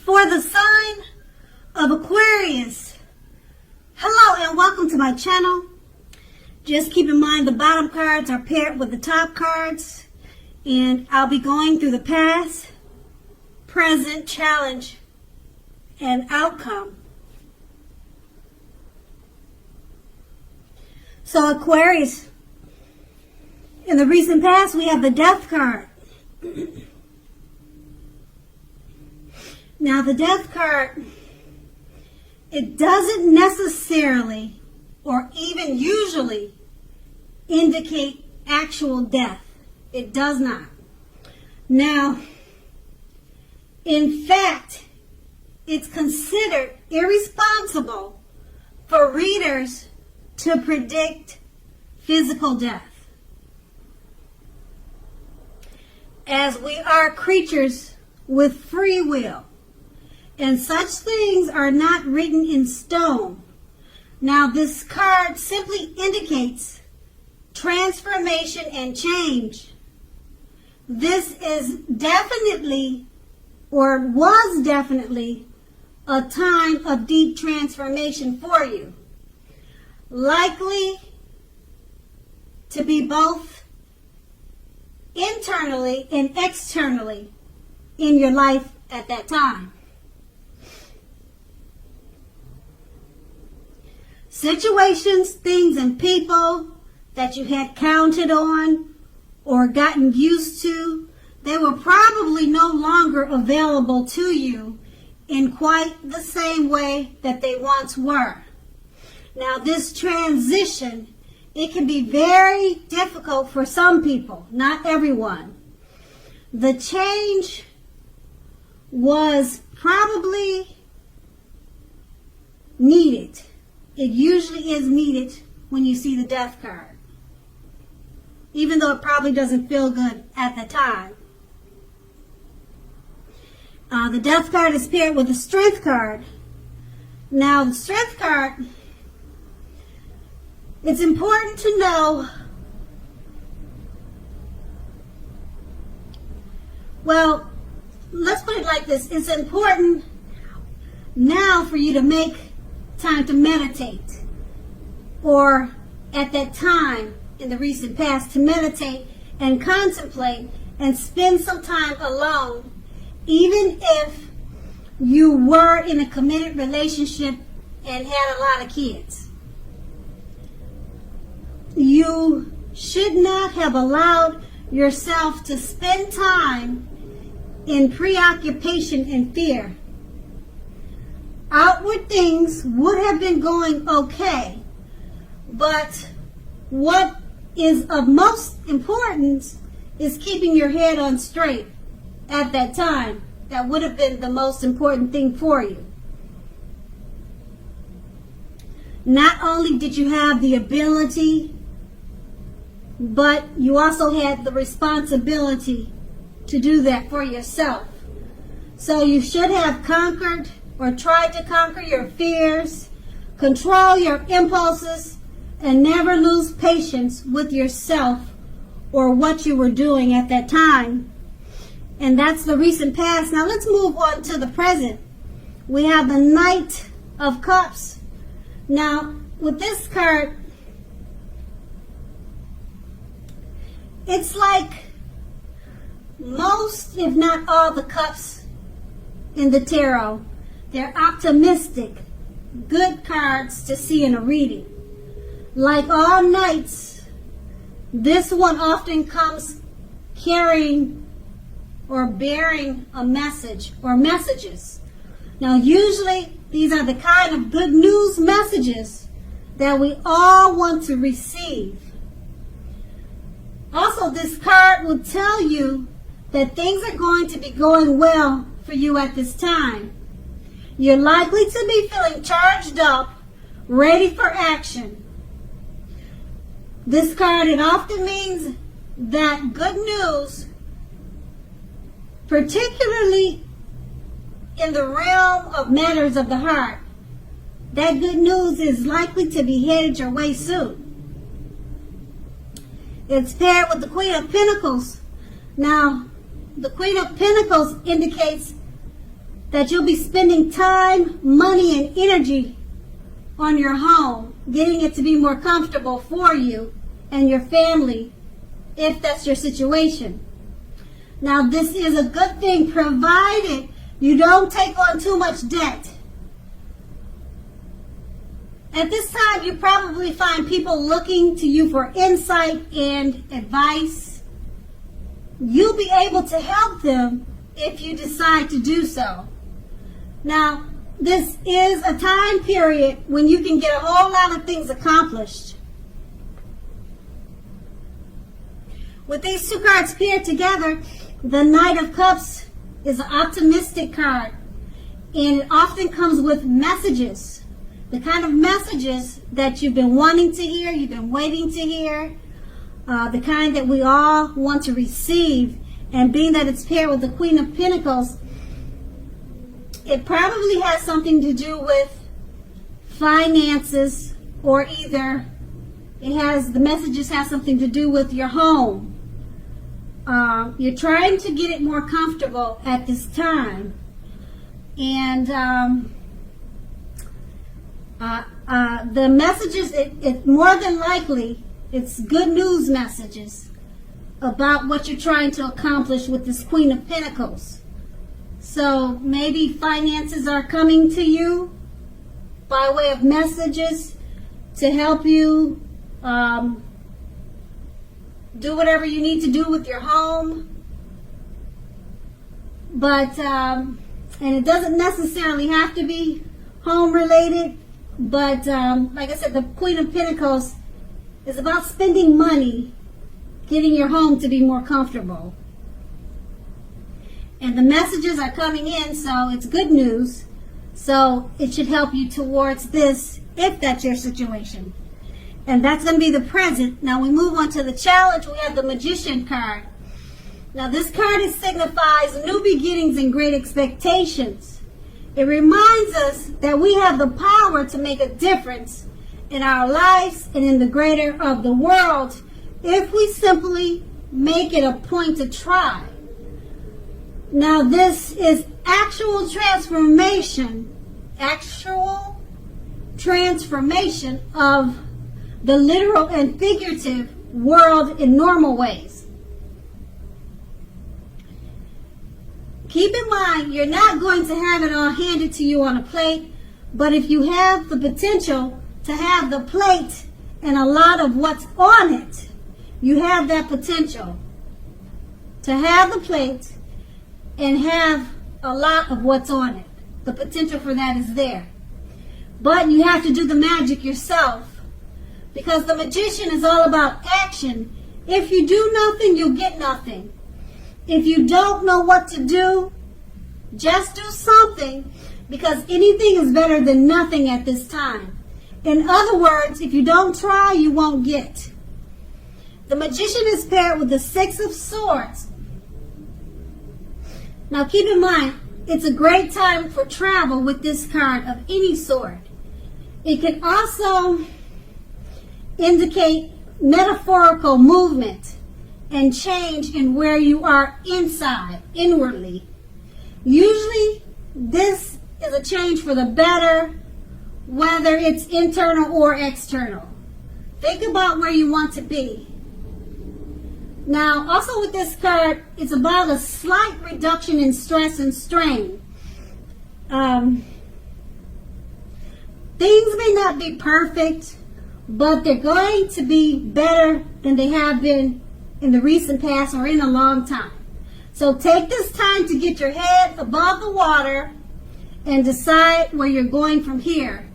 for the sign of Aquarius. Hello and welcome to my channel. Just keep in mind the bottom cards are paired with the top cards, and I'll be going through the past, present, challenge, and outcome. So Aquarius, in the recent past we have the Death card. Now the Death card, it doesn't necessarily or even usually indicate actual death. It does not. Now, in fact, it's considered irresponsible for readers to predict physical death, as we are creatures with free will, and such things are not written in stone. Now, this card simply indicates transformation and change. This is definitely, or was definitely, a time of deep transformation for you. Likely to be both internally and externally in your life at that time. Situations, things, and people that you had counted on or gotten used to, they were probably no longer available to you in quite the same way that they once were. Now, this transition, it can be very difficult for some people, not everyone. The change was probably needed. It usually is needed when you see the Death card, even though it probably doesn't feel good at the time. The Death card is paired with the Strength card. Now, the Strength card, it's important to know, well, let's put it like this. It's important now for you to make time to meditate, or at that time in the recent past to meditate and contemplate and spend some time alone, even if you were in a committed relationship and had a lot of kids. You should not have allowed yourself to spend time in preoccupation and fear. Outward things would have been going okay, but what is of most importance is keeping your head on straight at that time. That would have been the most important thing for you. Not only did you have the ability, but you also had the responsibility to do that for yourself. So you should have conquered or tried to conquer your fears, control your impulses, and never lose patience with yourself or what you were doing at that time. And that's the recent past. Now let's move on to the present. We have the Knight of Cups. Now, with this card, it's like most, if not all, the cups in the tarot. They're optimistic, good cards to see in a reading. Like all knights, this one often comes carrying or bearing a message or messages. Now, usually these are the kind of good news messages that we all want to receive. Also, this card will tell you that things are going to be going well for you at this time. You're likely to be feeling charged up, ready for action. This card, it often means that good news, particularly in the realm of matters of the heart, that good news is likely to be headed your way soon. It's paired with the Queen of Pentacles. Now, the Queen of Pentacles indicates that you'll be spending time, money, and energy on your home, getting it to be more comfortable for you and your family, if that's your situation. Now, this is a good thing provided you don't take on too much debt. At this time, you probably find people looking to you for insight and advice. You'll be able to help them if you decide to do so. Now, this is a time period when you can get a whole lot of things accomplished. With these two cards paired together, the Knight of Cups is an optimistic card, and it often comes with messages. The kind of messages that you've been wanting to hear, you've been waiting to hear, the kind that we all want to receive. And being that it's paired with the Queen of Pentacles, it probably has something to do with finances, or either the messages have something to do with your home. You're trying to get it more comfortable at this time. And the messages, it more than likely, it's good news messages about what you're trying to accomplish with this Queen of Pentacles. So maybe finances are coming to you by way of messages to help you do whatever you need to do with your home. But, and it doesn't necessarily have to be home related, but like I said, the Queen of Pentacles is about spending money, getting your home to be more comfortable. And the messages are coming in, so it's good news. So it should help you towards this, if that's your situation. And that's going to be the present. Now we move on to the challenge. We have the Magician card. Now this card signifies new beginnings and great expectations. It reminds us that we have the power to make a difference in our lives and in the greater of the world if we simply make it a point to try. Now this is actual transformation of the literal and figurative world in normal ways. Keep in mind, you're not going to have it all handed to you on a plate, but if you have the potential to have the plate and a lot of what's on it, you have that potential to have the plate and have a lot of what's on it. The potential for that is there. But you have to do the magic yourself, because the Magician is all about action. If you do nothing, you'll get nothing. If you don't know what to do, just do something, because anything is better than nothing at this time. In other words, if you don't try, you won't get. The Magician is paired with the Six of Swords. Now keep in mind, it's a great time for travel with this card of any sort. It can also indicate metaphorical movement and change in where you are inside, inwardly. Usually, this is a change for the better, whether it's internal or external. Think about where you want to be. Now, also with this card, it's about a slight reduction in stress and strain. Things may not be perfect, but they're going to be better than they have been in the recent past or in a long time. So take this time to get your head above the water and decide where you're going from here.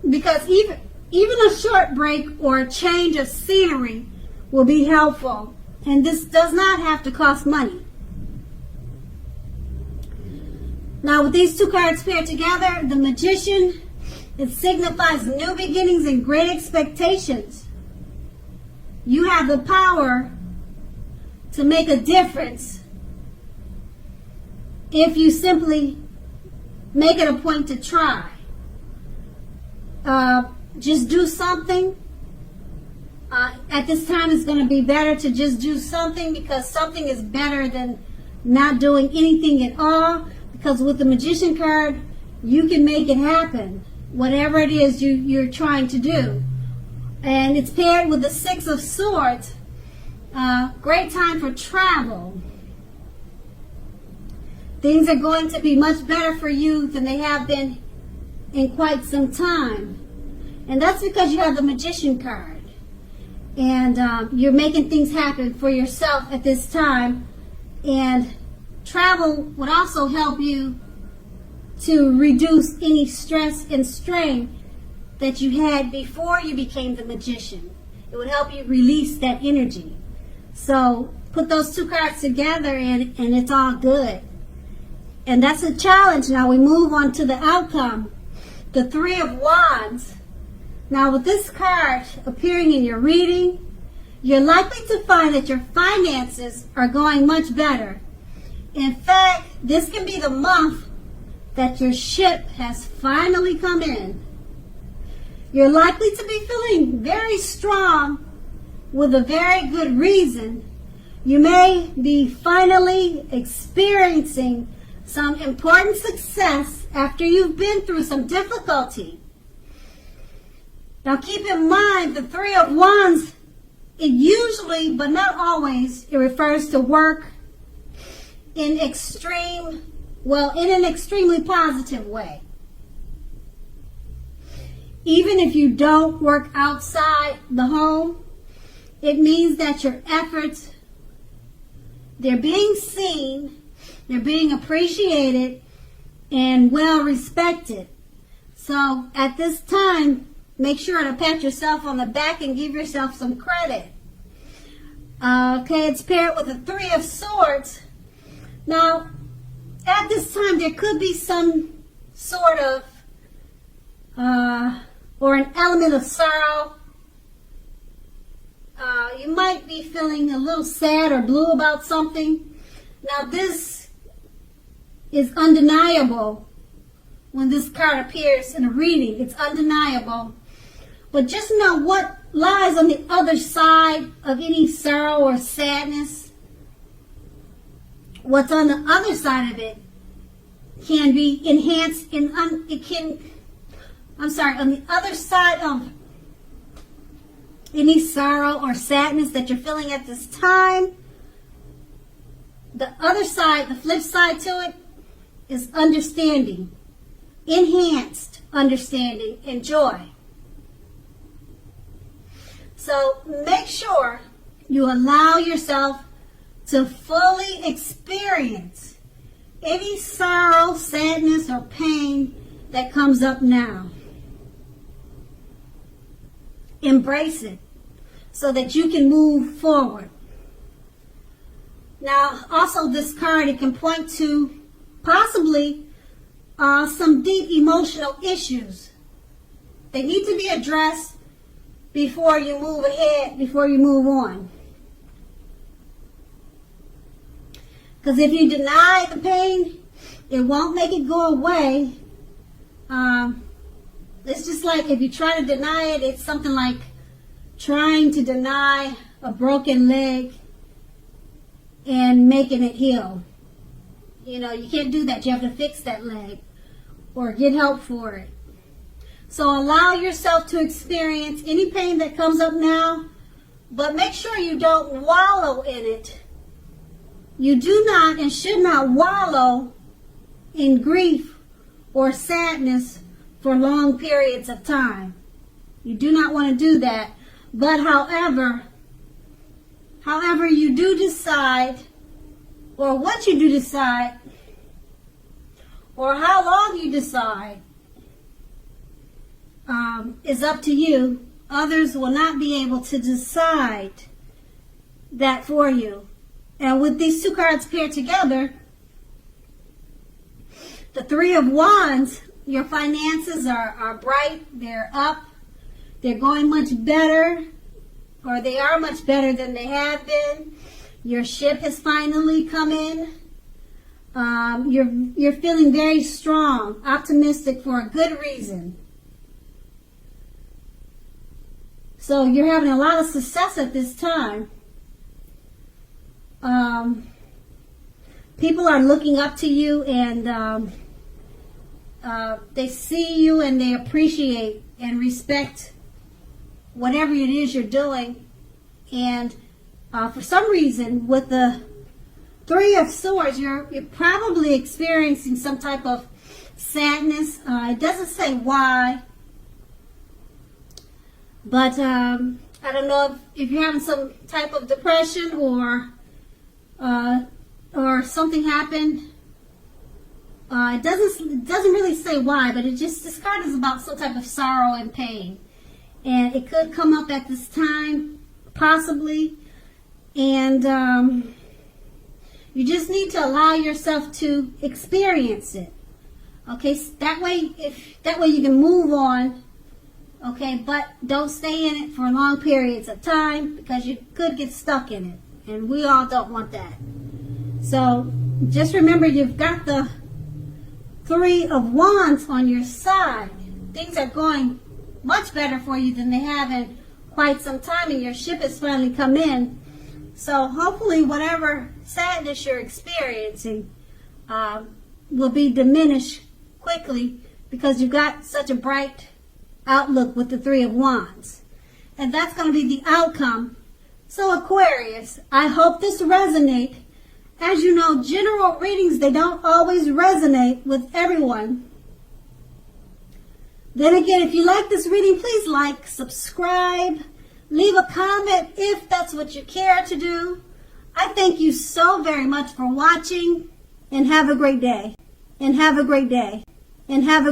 Because even a short break or a change of scenery will be helpful. And this does not have to cost money. Now with these two cards paired together, the Magician, it signifies new beginnings and great expectations. You have the power to make a difference if you simply make it a point to try. Just do something. At this time, it's going to be better to just do something, because something is better than not doing anything at all. Because with the Magician card, you can make it happen, whatever it is you're trying to do. And it's paired with the Six of Swords. Great time for travel. Things are going to be much better for you than they have been in quite some time. And that's because you have the Magician card. And you're making things happen for yourself at this time. And travel would also help you to reduce any stress and strain that you had before you became the Magician. It would help you release that energy. So put those two cards together and it's all good. And that's a challenge. Now we move on to the outcome. The Three of Wands. Now with this card appearing in your reading, you're likely to find that your finances are going much better. In fact, this can be the month that your ship has finally come in. You're likely to be feeling very strong with a very good reason. You may be finally experiencing some important success after you've been through some difficulty. Now keep in mind the Three of Wands, it usually, but not always, it refers to work in an extremely positive way. Even if you don't work outside the home, it means that your efforts, they're being seen, they're being appreciated, and well respected. So at this time, make sure to pat yourself on the back and give yourself some credit. Okay, it's paired with the Three of Swords. Now, at this time, there could be some sort of, or an element of sorrow. You might be feeling a little sad or blue about something. Now, this is undeniable when this card appears in a reading. It's undeniable. But just know what lies on the other side of any sorrow or sadness. What's on the other side of it can be enhanced on the other side of any sorrow or sadness that you're feeling at this time, the other side, the flip side to it, is understanding, enhanced understanding and joy. So make sure you allow yourself to fully experience any sorrow, sadness, or pain that comes up now. Embrace it so that you can move forward. Now, also this card, it can point to possibly some deep emotional issues. They need to be addressed before you move ahead, before you move on. Because if you deny the pain, it won't make it go away. It's just like if you try to deny it, it's something like trying to deny a broken leg and making it heal. You know, you can't do that. You have to fix that leg or get help for it. So allow yourself to experience any pain that comes up now, but make sure you don't wallow in it. You do not and should not wallow in grief or sadness for long periods of time. You do not want to do that. But however you do decide, or what you do decide, or how long you decide, is up to you. Others will not be able to decide that for you. And with these two cards paired together, the Three of Wands, your finances are bright, they're up, they're going much better, or they are much better than they have been. Your ship has finally come in. You're feeling very strong, optimistic for a good reason. So you're having a lot of success at this time. people are looking up to you, and they see you and they appreciate and respect whatever it is you're doing. And for some reason, with the Three of Swords, you're probably experiencing some type of sadness. It doesn't say why, but I don't know if you're having some type of depression or something happened. It doesn't really say why, but this card is about some type of sorrow and pain, and it could come up at this time, possibly, and you just need to allow yourself to experience it. Okay, that way you can move on. Okay, but don't stay in it for long periods of time, because you could get stuck in it, and we all don't want that. So just remember, you've got the Three of Wands on your side. Things are going much better for you than they have in quite some time, and your ship has finally come in. So hopefully whatever sadness you're experiencing will be diminished quickly, because you've got such a bright outlook with the Three of Wands. And that's going to be the outcome. So Aquarius, I hope this resonates. As you know, general readings, they don't always resonate with everyone. Then again, if you like this reading, please like, subscribe, leave a comment if that's what you care to do. I thank you so very much for watching, and have a great day. And have a great day. And have a